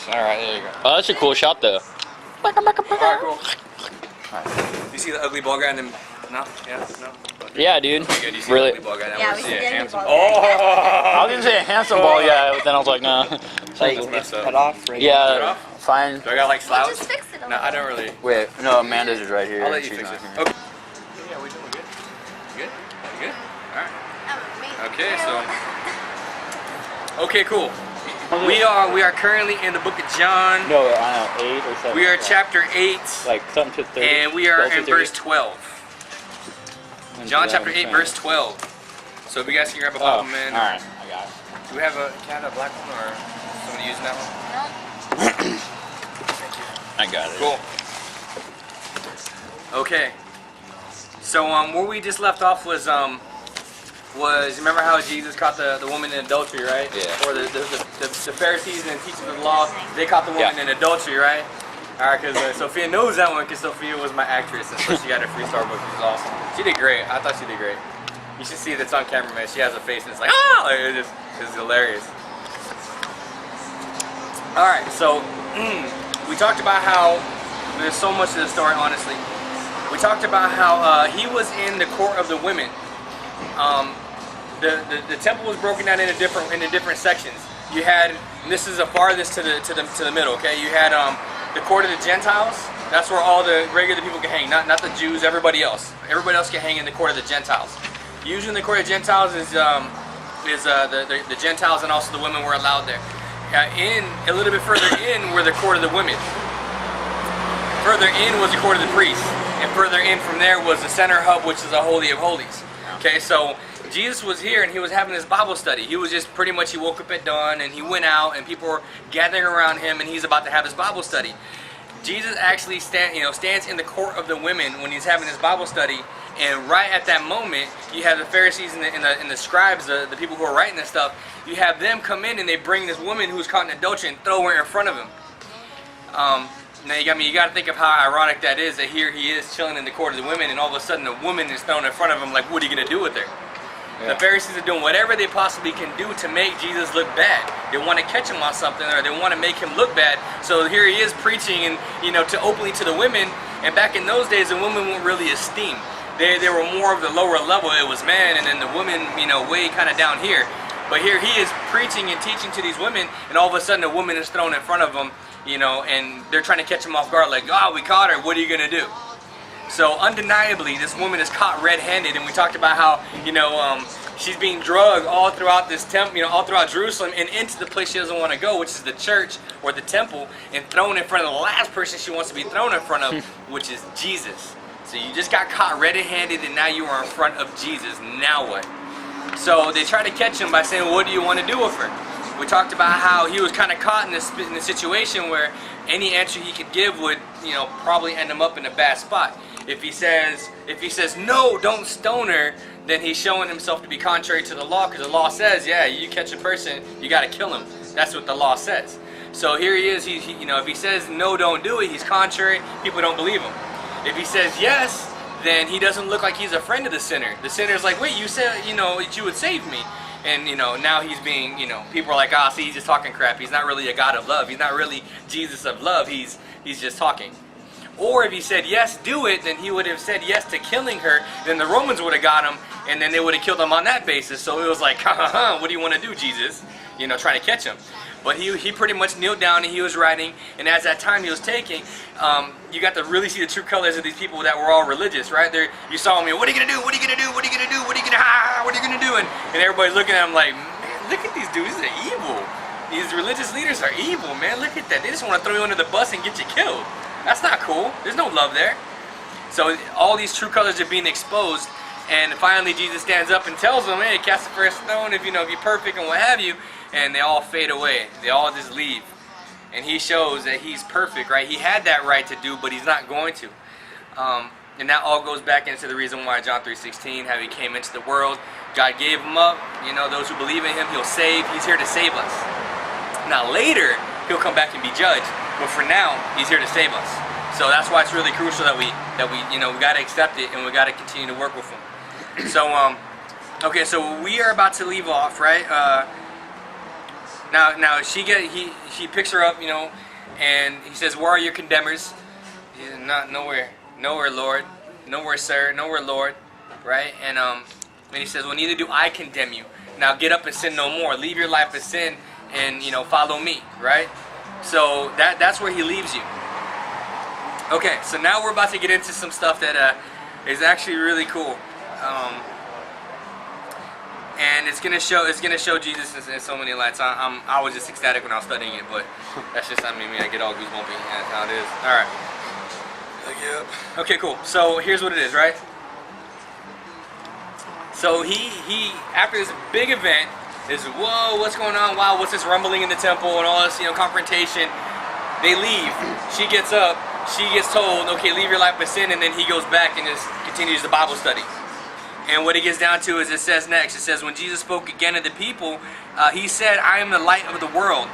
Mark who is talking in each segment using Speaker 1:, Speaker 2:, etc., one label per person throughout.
Speaker 1: Alright, there you go.
Speaker 2: Oh, that's a cool shot though.
Speaker 1: Alright, cool. You see the ugly ball guy in the... No? Yeah? No? Okay.
Speaker 2: Yeah, dude.
Speaker 1: Okay, do you see
Speaker 2: Really?
Speaker 1: the ugly ball guy?
Speaker 3: Yeah, we see the ugly ball guy.
Speaker 2: I was gonna say a handsome ball guy, but then I was like, nah.
Speaker 1: Like, it's
Speaker 4: cut off right
Speaker 2: Yeah,
Speaker 1: Cut off?
Speaker 2: fine.
Speaker 1: Do I got like
Speaker 3: We'll
Speaker 1: slouch?
Speaker 3: just fix it a
Speaker 1: No,
Speaker 3: little.
Speaker 1: I don't really...
Speaker 2: Wait, no, Amanda's is right here.
Speaker 1: I'll let you
Speaker 2: She's
Speaker 1: fix
Speaker 2: not
Speaker 1: it.
Speaker 2: here.
Speaker 1: Okay. Yeah, we doing good? Good? Good? Alright.
Speaker 3: Oh,
Speaker 1: Okay, so... Okay, cool. We are currently in the book of John.
Speaker 2: No, I know, 8 or 7.
Speaker 1: We are chapter 8.
Speaker 2: Like something to 30.
Speaker 1: And we are
Speaker 2: 12 to
Speaker 1: in
Speaker 2: 30.
Speaker 1: verse 12. John chapter 8, verse 12. So if you guys can grab a Bible, man.
Speaker 2: Alright, I got it.
Speaker 1: Do we have a black one or somebody using that one?
Speaker 2: I got it.
Speaker 1: Cool. Okay. So where we just left off was remember how Jesus caught the woman in adultery, right?
Speaker 2: Yeah.
Speaker 1: Or the Pharisees and teachers of the law, they caught the woman in adultery, right? Alright, because Sophia knows that one because Sophia was my actress, and so she got a free Starbucks, which is awesome. She did great. I thought she did great. You should see that's on camera, man. She has a face and it's like, ah! It's hilarious. Alright, so we talked about how there's so much to the story, honestly. We talked about how he was in the court of the women. The temple was broken down into different sections. You had, and this is the farthest to the middle. Okay, you had the court of the Gentiles. That's where all the regular people can hang, not the Jews. Everybody else can hang in the court of the Gentiles. Usually, in the court of the Gentiles is the Gentiles and also the women were allowed there. In a little bit further in were the court of the women. Further in was the court of the priests, and further in from there was the center hub, which is the Holy of Holies. Okay, so Jesus was here and he was having his Bible study. He was just pretty much, he woke up at dawn and he went out and people were gathering around him and he's about to have his Bible study. Jesus actually stands in the court of the women when he's having his Bible study, and right at that moment you have the Pharisees and the scribes, the people who are writing this stuff. You have them come in and they bring this woman who's caught in adultery and throw her in front of him. Now you got to think of how ironic that is, that here he is chilling in the court of the women and all of a sudden a woman is thrown in front of him. Like, what are you going to do with her? Yeah. The Pharisees are doing whatever they possibly can do to make Jesus look bad. They want to catch him on something, or they want to make him look bad. So here he is preaching and to openly to the women. And back in those days, the women weren't really esteemed. They were more of the lower level. It was man, and then the women, way kind of down here. But here he is preaching and teaching to these women, and all of a sudden a woman is thrown in front of him, and they're trying to catch him off guard, like, oh, we caught her, what are you going to do? So undeniably, this woman is caught red-handed, and we talked about how, she's being drugged all throughout this temple, all throughout Jerusalem, and into the place she doesn't want to go, which is the church or the temple, and thrown in front of the last person she wants to be thrown in front of, which is Jesus. So you just got caught red-handed, and now you are in front of Jesus. Now what? So they try to catch him by saying, what do you want to do with her? We talked about how he was kind of caught in this situation where any answer he could give would, probably end him up in a bad spot. If he says no, don't stone her, then he's showing himself to be contrary to the law, because the law says, yeah, you catch a person, you got to kill him. That's what the law says. So here he is. If he says no, don't do it, he's contrary. People don't believe him. If he says yes, then he doesn't look like he's a friend of the sinner. The sinner's like, wait, you said that you would save me. And now he's being, people are like, ah, see, he's just talking crap. He's not really a God of love. He's not really Jesus of love. He's just talking. Or if he said yes, do it, then he would have said yes to killing her. Then the Romans would have got him, and then they would have killed him on that basis. So it was like, what do you want to do, Jesus? Trying to catch him. But he pretty much kneeled down and he was writing, and as that time he was taking, you got to really see the true colors of these people that were all religious, right? You saw me, what are you gonna do? What are you gonna do? What are you gonna do? What are you gonna do? And everybody's looking at him like, man, look at these dudes, they're evil. These religious leaders are evil, man. Look at that. They just want to throw you under the bus and get you killed. That's not cool. There's no love there. So all these true colors are being exposed, and finally Jesus stands up and tells them, hey, cast the first stone if you're perfect and what have you. And they all fade away. They all just leave. And he shows that he's perfect, right? He had that right to do, but he's not going to. And that all goes back into the reason why John 3:16, how he came into the world. God gave him up. Those who believe in him, he'll save. He's here to save us. Now later, he'll come back and be judged. But for now, he's here to save us. So that's why it's really crucial that we got to accept it, and we got to continue to work with him. So, okay, so we are about to leave off, right? Now she picks her up, you know, and he says, "Where are your condemners?" He says, "Not nowhere, Lord, nowhere, sir, nowhere, Lord." Right? And he says, "Well, neither do I condemn you. Now get up and sin no more. Leave your life of sin and, you know, follow me." Right? So that's where he leaves you. Okay, so now we're about to get into some stuff that is actually really cool. And it's gonna show Jesus in so many lights. I was just ecstatic when I was studying it, but that's just, I mean, I get all goosebumpy. That's how it is. All right. Yep. Okay, cool. So here's what it is, right? So he after this big event, is whoa, what's going on? Wow, what's this rumbling in the temple and all this, you know, confrontation? They leave. She gets up. She gets told, okay, leave your life of sin, and then he goes back and just continues the Bible study. And what it gets down to is, it says next, it says, when Jesus spoke again to the people, he said, "I am the light of the world.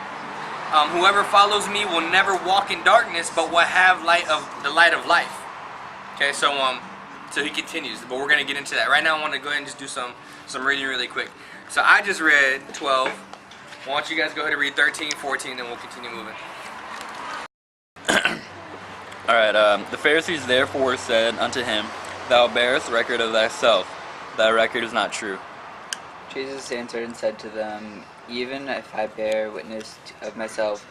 Speaker 1: Whoever follows me will never walk in darkness, but will have the light of life." Okay, so he continues, but we're going to get into that. Right now I want to go ahead and just do some reading really quick. So I just read 12. I want you guys to go ahead and read 13, 14, and we'll continue moving.
Speaker 2: Alright, the Pharisees therefore said unto him, Thou bearest record of thyself. Thy record is not true.
Speaker 4: Jesus answered and said to them, Even if I bear witness of myself,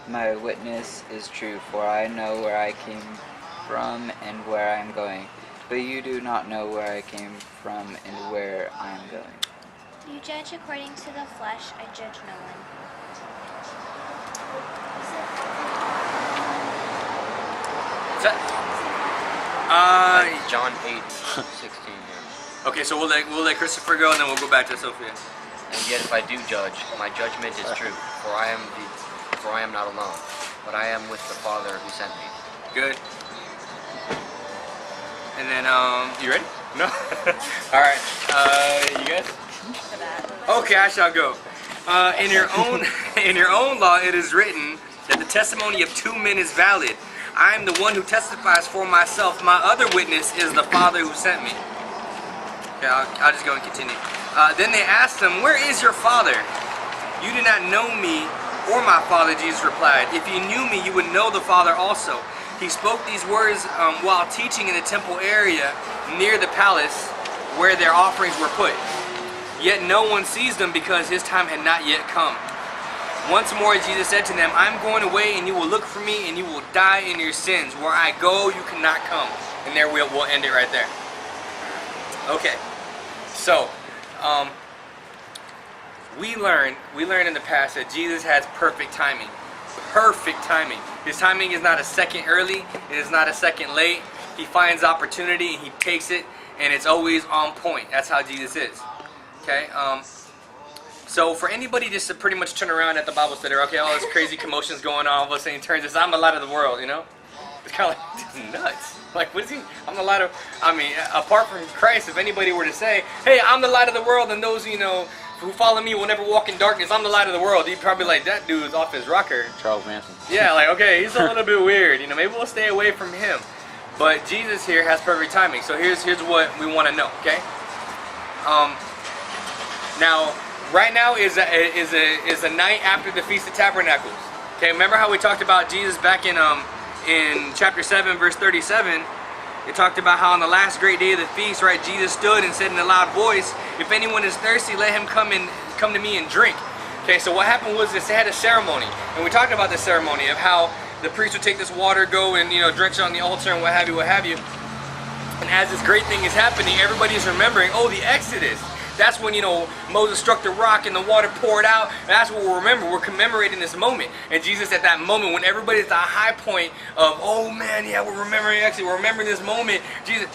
Speaker 4: my witness is true, for I know where I came from and where I am going. But you do not know where I came from and where I am going.
Speaker 3: You judge according to the flesh, I judge no one.
Speaker 1: Is that?
Speaker 5: John 8:16. Yeah.
Speaker 1: Okay, so we'll let Christopher go, and then we'll go back to Sophia.
Speaker 5: And yet, if I do judge, my judgment is true, for I am not alone, but I am with the Father who sent me.
Speaker 1: Good. And then, you ready? No. All right. You guys? Okay, I shall go. In your own law, it is written that the testimony of two men is valid. I am the one who testifies for myself. My other witness is the Father who sent me. Okay, I'll just go and continue. Then they asked him, Where is your Father? You do not know me or my Father, Jesus replied. If you knew me, you would know the Father also. He spoke these words while teaching in the temple area near the palace where their offerings were put. Yet no one seized them because his time had not yet come. Once more Jesus said to them, I am going away, and you will look for me, and you will die in your sins. Where I go, you cannot come. And there we'll end it right there. Okay. So, we learned in the past that Jesus has perfect timing. Perfect timing. His timing is not a second early. It is not a second late. He finds opportunity, and he takes it, and it's always on point. That's how Jesus is. Okay. So for anybody just to pretty much turn around at the Bible study, okay, all this crazy commotion's going on, all of a sudden turns this, I'm the light of the world, you know? It's kind of like, this is nuts. Like, what is he? I'm the light of, I mean, apart from Christ, if anybody were to say, hey, I'm the light of the world, and those, you know, who follow me will never walk in darkness, I'm the light of the world, he'd probably be like, that dude's off his rocker.
Speaker 2: Charles Manson.
Speaker 1: Yeah, like, okay, he's a little bit weird, you know, maybe we'll stay away from him. But Jesus here has perfect timing. So here's what we want to know, okay? Now, right now is a night after the Feast of Tabernacles. Okay, remember how we talked about Jesus back in chapter 7, verse 37? It talked about how on the last great day of the feast, right, Jesus stood and said in a loud voice, if anyone is thirsty, let him come to me and drink. Okay, so what happened was this, they had a ceremony, and we talked about the ceremony of how the priest would take this water, go and, you know, drench it on the altar and what have you. And as this great thing is happening, everybody's remembering, oh, the Exodus. That's when, you know, Moses struck the rock and the water poured out. And that's what we'll remember. We're commemorating this moment. And Jesus at that moment, when everybody's at the high point of, oh man, yeah, we're remembering this moment. Jesus,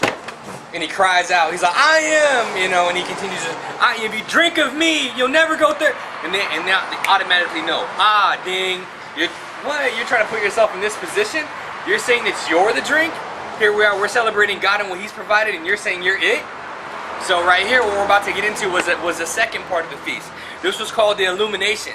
Speaker 1: and he cries out. He's like, I am, you know, and he continues to, if you drink of me, you'll never go there. And now they automatically know, ding, you're trying to put yourself in this position? You're saying that you're the drink? Here we are, we're celebrating God and what he's provided, and you're saying you're it? So right here, what we're about to get into was the second part of the feast. This was called the illumination.